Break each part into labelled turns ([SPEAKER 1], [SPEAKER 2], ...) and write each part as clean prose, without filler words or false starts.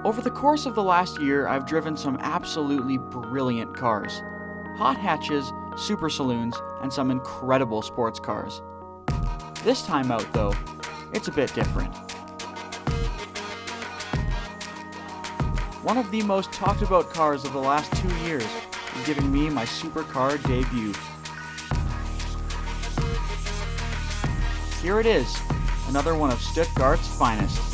[SPEAKER 1] Over the course of the last year, I've driven some absolutely brilliant cars. Hot hatches, super saloons, and some incredible sports cars. This time out, though, it's a bit different. One of the most talked about cars of the last 2 years is giving me my supercar debut. Here it is, another one of Stuttgart's finest.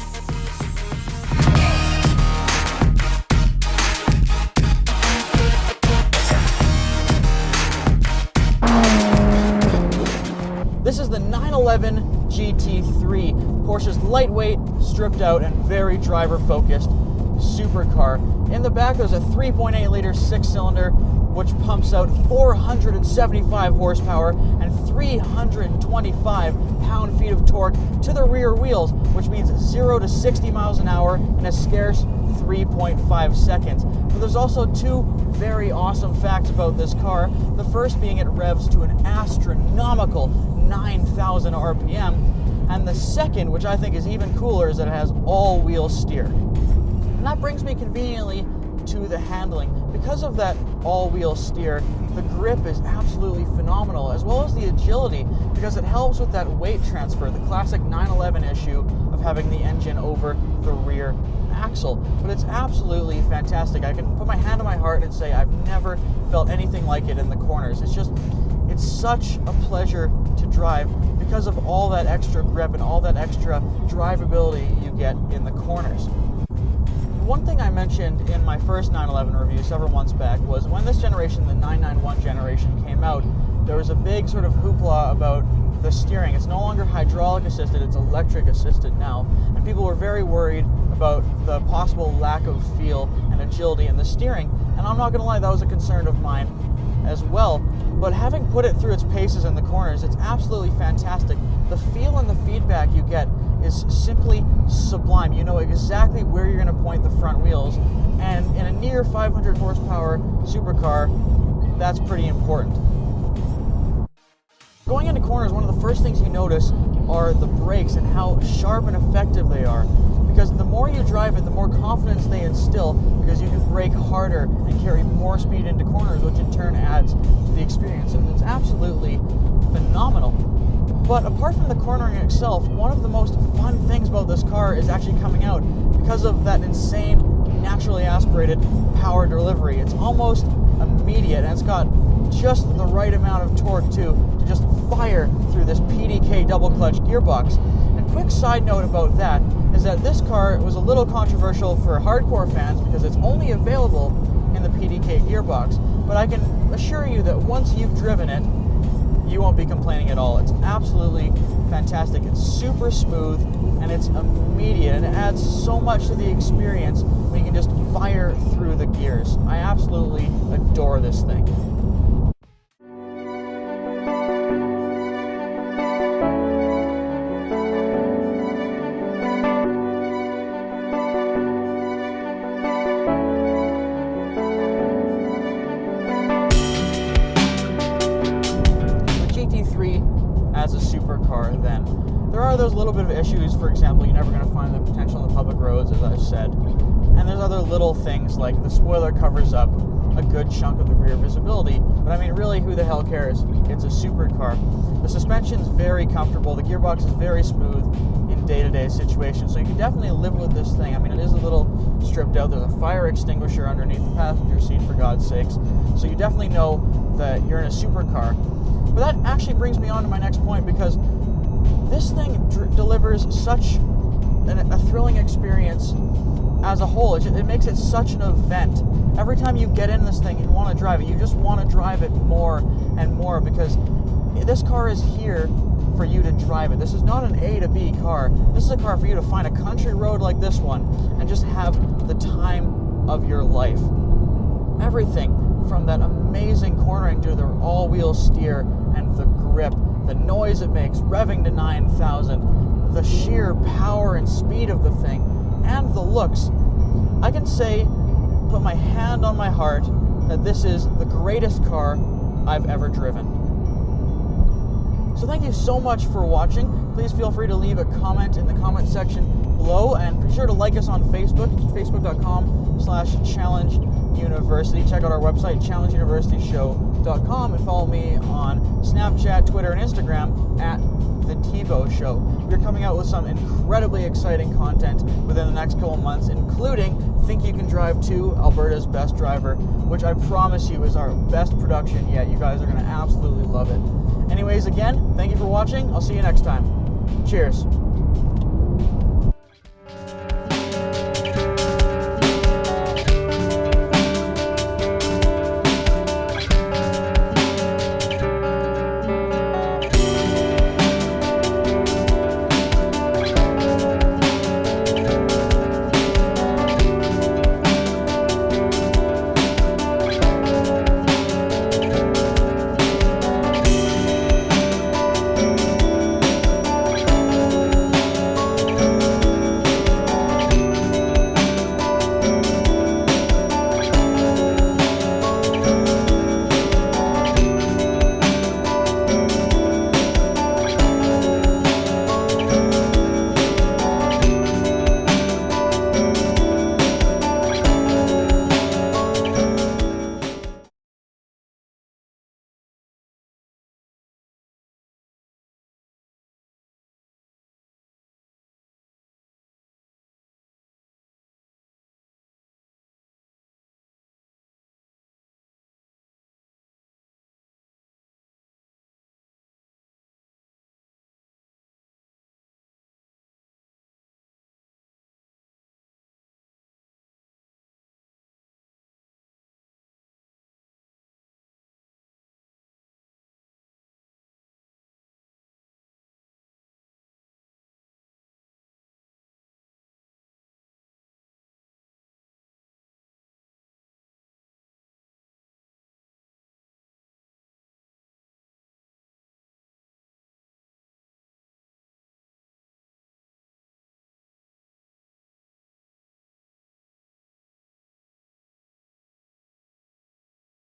[SPEAKER 1] This is the 911 GT3, Porsche's lightweight, stripped out, and very driver-focused supercar. In the back, there's a 3.8-liter six-cylinder, which pumps out 475 horsepower and 325 pound-feet of torque to the rear wheels, which means 0 to 60 miles an hour in a scarce 3.5 seconds. But there's also two very awesome facts about this car. The first being it revs to an astronomical 9,000 RPM, and the second, which I think is even cooler, is that it has all-wheel steer. And that brings me conveniently to the handling. Because of that all-wheel steer, the grip is absolutely phenomenal, as well as the agility, because it helps with that weight transfer, the classic 911 issue of having the engine over the rear axle. But it's absolutely fantastic. I can put my hand on my heart and say I've never felt anything like it in the corners. It's such a pleasure to drive because of all that extra grip and all that extra drivability you get in the corners. One thing I mentioned in my first 911 review several months back was when this generation, the 991 generation, came out, there was a big sort of hoopla about the steering. It's no longer hydraulic assisted, it's electric assisted now, and people were very worried about the possible lack of feel and agility in the steering, and I'm not going to lie, that was a concern of mine as well. But having put it through its paces in the corners, it's absolutely fantastic. The feel and the feedback you get is simply sublime. You know exactly where you're going to point the front wheels, and in a near 500 horsepower supercar, that's pretty important. Going into corners, one of the first things you notice are the brakes and how sharp and effective they are. Because the more you drive it, the more confidence they instill, because you can brake harder and carry more speed into corners, which in turn adds to the experience. And it's absolutely phenomenal. But apart from the cornering itself, one of the most fun things about this car is actually coming out because of that insane, naturally aspirated power delivery. It's almost immediate, and it's got just the right amount of torque to just fire through this PDK double clutch gearbox. And quick side note about that is that this car was a little controversial for hardcore fans because it's only available in the PDK gearbox, but I can assure you that once you've driven it, you won't be complaining at all. It's absolutely fantastic. It's super smooth and it's immediate, and it adds so much to the experience when you can just fire through the gears. I absolutely adore this thing. As a supercar, then there are those little bit of issues. For example, you're never going to find the potential on the public roads, as I've said, and there's other little things like the spoiler covers up a good chunk of the rear visibility, but I mean, really, who the hell cares? It's a supercar. The suspension's very comfortable, the gearbox is very smooth in day-to-day situations, so you can definitely live with this thing. I mean, it is a little stripped out. There's a fire extinguisher underneath the passenger seat, for God's sakes, so you definitely know that you're in a supercar. But that actually brings me on to my next point, because this thing delivers such a thrilling experience as a whole. It makes it such an event. Every time you get in this thing and you want to drive it, you just want to drive it more and more, because this car is here for you to drive it. This is not an A to B car. This is a car for you to find a country road like this one and just have the time of your life. Everything from that amazing cornering to the all-wheel steer and the grip, the noise it makes, revving to 9,000, the sheer power and speed of the thing, and the looks. I can say, put my hand on my heart, that this is the greatest car I've ever driven. So thank you so much for watching. please feel free to leave a comment in the comment section below, and be sure to like us on Facebook, facebook.com/challengeuniversity. Check out our website, challengeuniversityshow.com, and follow me on Snapchat, Twitter, and Instagram at The TiVo Show. We're coming out with some incredibly exciting content within the next couple months, including Think You Can Drive 2, Alberta's Best Driver, which I promise you is our best production yet. You guys are going to absolutely love it. Anyways, again, thank you for watching. I'll see you next time. Cheers.